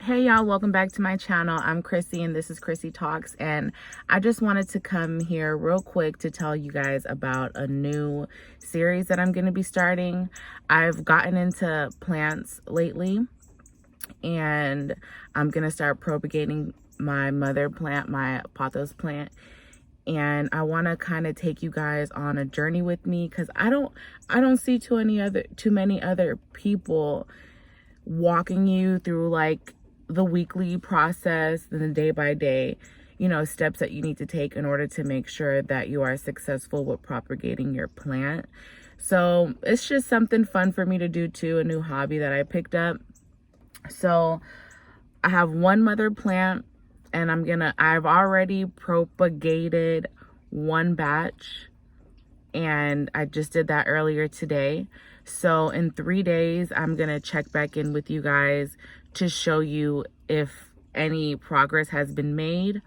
Hey y'all, welcome back to my channel. I'm Chrissy and this is Chrissy Talks, and I just wanted to come here real quick to tell you guys about a new series that I'm going to be starting. I've gotten into plants lately and I'm going to start propagating my mother plant, my Pothos plant. And I want to kind of take you guys on a journey with me because I don't see too many other people walking you through like the weekly process and the day by day, steps that you need to take in order to make sure that you are successful with propagating your plant. So it's just something fun for me to do too, a new hobby that I picked up. So I have one mother plant and I've already propagated one batch, and I just did that earlier today. So in 3 days, I'm gonna check back in with you guys to show you if any progress has been made.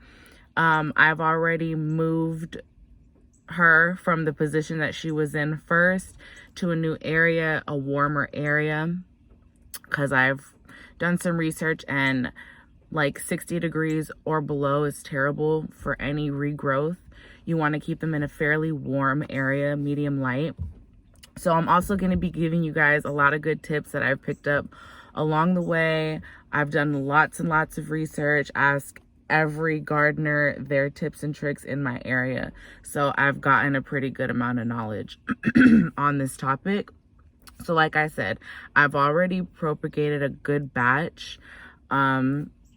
I've already moved her from the position that she was in first to a new area, a warmer area, because I've done some research and like 60 degrees or below is terrible for any regrowth. You want to keep them in a fairly warm area, medium light. So I'm also going to be giving you guys a lot of good tips that I've picked up along the way. I've done lots and lots of research, ask every gardener their tips and tricks in my area. So I've gotten a pretty good amount of knowledge on this topic. So like I said, I've already propagated a good batch.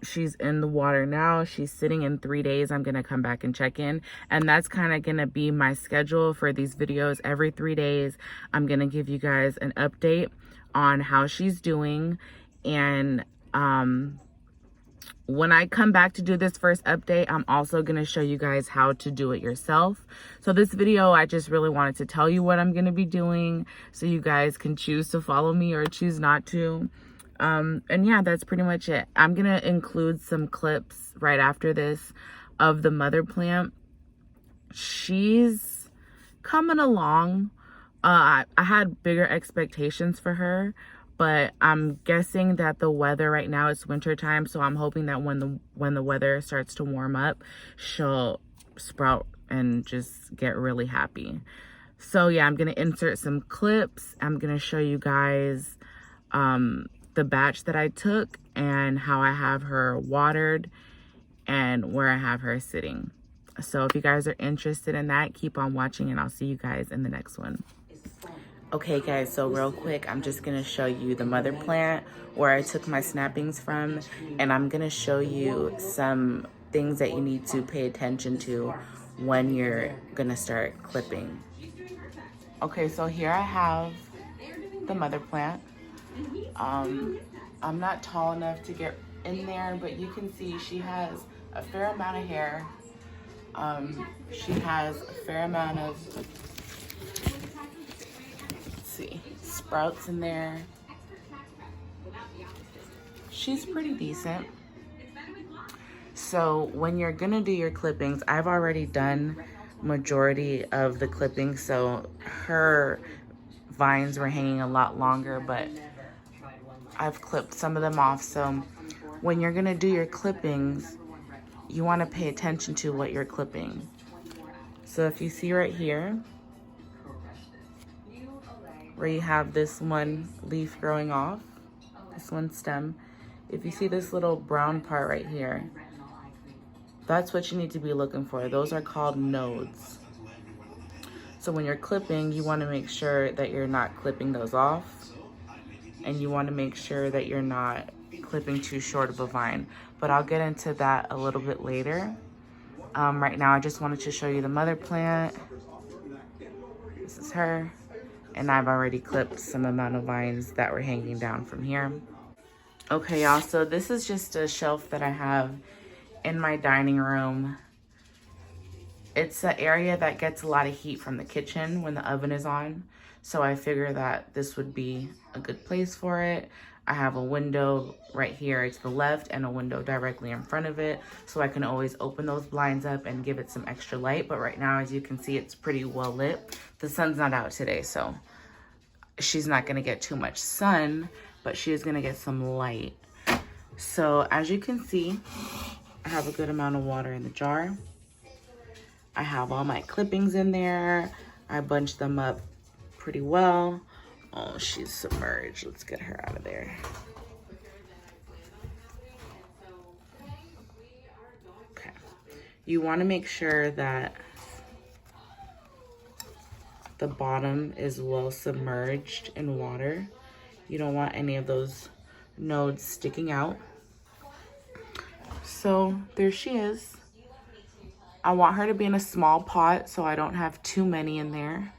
She's in the water now. She's sitting. In 3 days, I'm going to come back and check in. And that's kind of going to be my schedule for these videos. Every 3 days, I'm going to give you guys an update on how she's doing. And when I come back to do this first update, I'm also going to show you guys how to do it yourself. So this video, I just really wanted to tell you what I'm going to be doing so you guys can choose to follow me or choose not to. And yeah, that's pretty much it. I'm gonna include some clips right after this of the mother plant. She's coming along. I had bigger expectations for her, but I'm guessing that the weather right now, it's winter time, so I'm hoping that when the weather starts to warm up, she'll sprout and just get really happy. So yeah, I'm gonna insert some clips. I'm gonna show you guys the batch that I took and how I have her watered and where I have her sitting. So if you guys are interested in that, keep on watching and I'll see you guys in the next one. Okay guys, so real quick, I'm just gonna show you the mother plant where I took my snappings from, and I'm gonna show you some things that you need to pay attention to when you're gonna start clipping. Okay, so here I have the mother plant. I'm not tall enough to get in there, but you can see she has a fair amount of hair. She has a fair amount of, let's see, sprouts in there. She's pretty decent. So when you're gonna do your clippings, I've already done majority of the clippings, so her vines were hanging a lot longer, but I've clipped some of them off. So when you're gonna do your clippings, you want to pay attention to what you're clipping. So if you see right here where you have this one leaf growing off, this one stem, if you see this little brown part right here, that's what you need to be looking for. Those are called nodes. So when you're clipping, you want to make sure that you're not clipping those off, and you want to make sure that you're not clipping too short of a vine. But I'll get into that a little bit later. Right now, I just wanted to show you the mother plant. This is her. And I've already clipped some amount of vines that were hanging down from here. Okay, y'all, so this is just a shelf that I have in my dining room. It's an area that gets a lot of heat from the kitchen when the oven is on. So I figure that this would be a good place for it. I have a window right here to the left and a window directly in front of it, so I can always open those blinds up and give it some extra light. But right now, as you can see, it's pretty well lit. The sun's not out today, so she's not gonna get too much sun, but she is gonna get some light. So as you can see, I have a good amount of water in the jar. I have all my clippings in there. I bunched them up pretty well. Oh, she's submerged. Let's get her out of there. Okay. You want to make sure that the bottom is well submerged in water. You don't want any of those nodes sticking out. So there she is. I want her to be in a small pot so I don't have too many in there.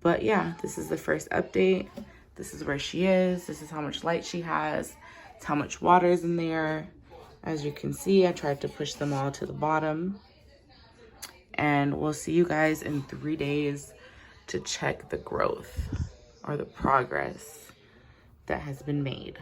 But yeah, this is the first update. This is where she is. This is how much light she has. It's how much water is in there. As you can see, I tried to push them all to the bottom. And we'll see you guys in 3 days to check the growth or the progress that has been made.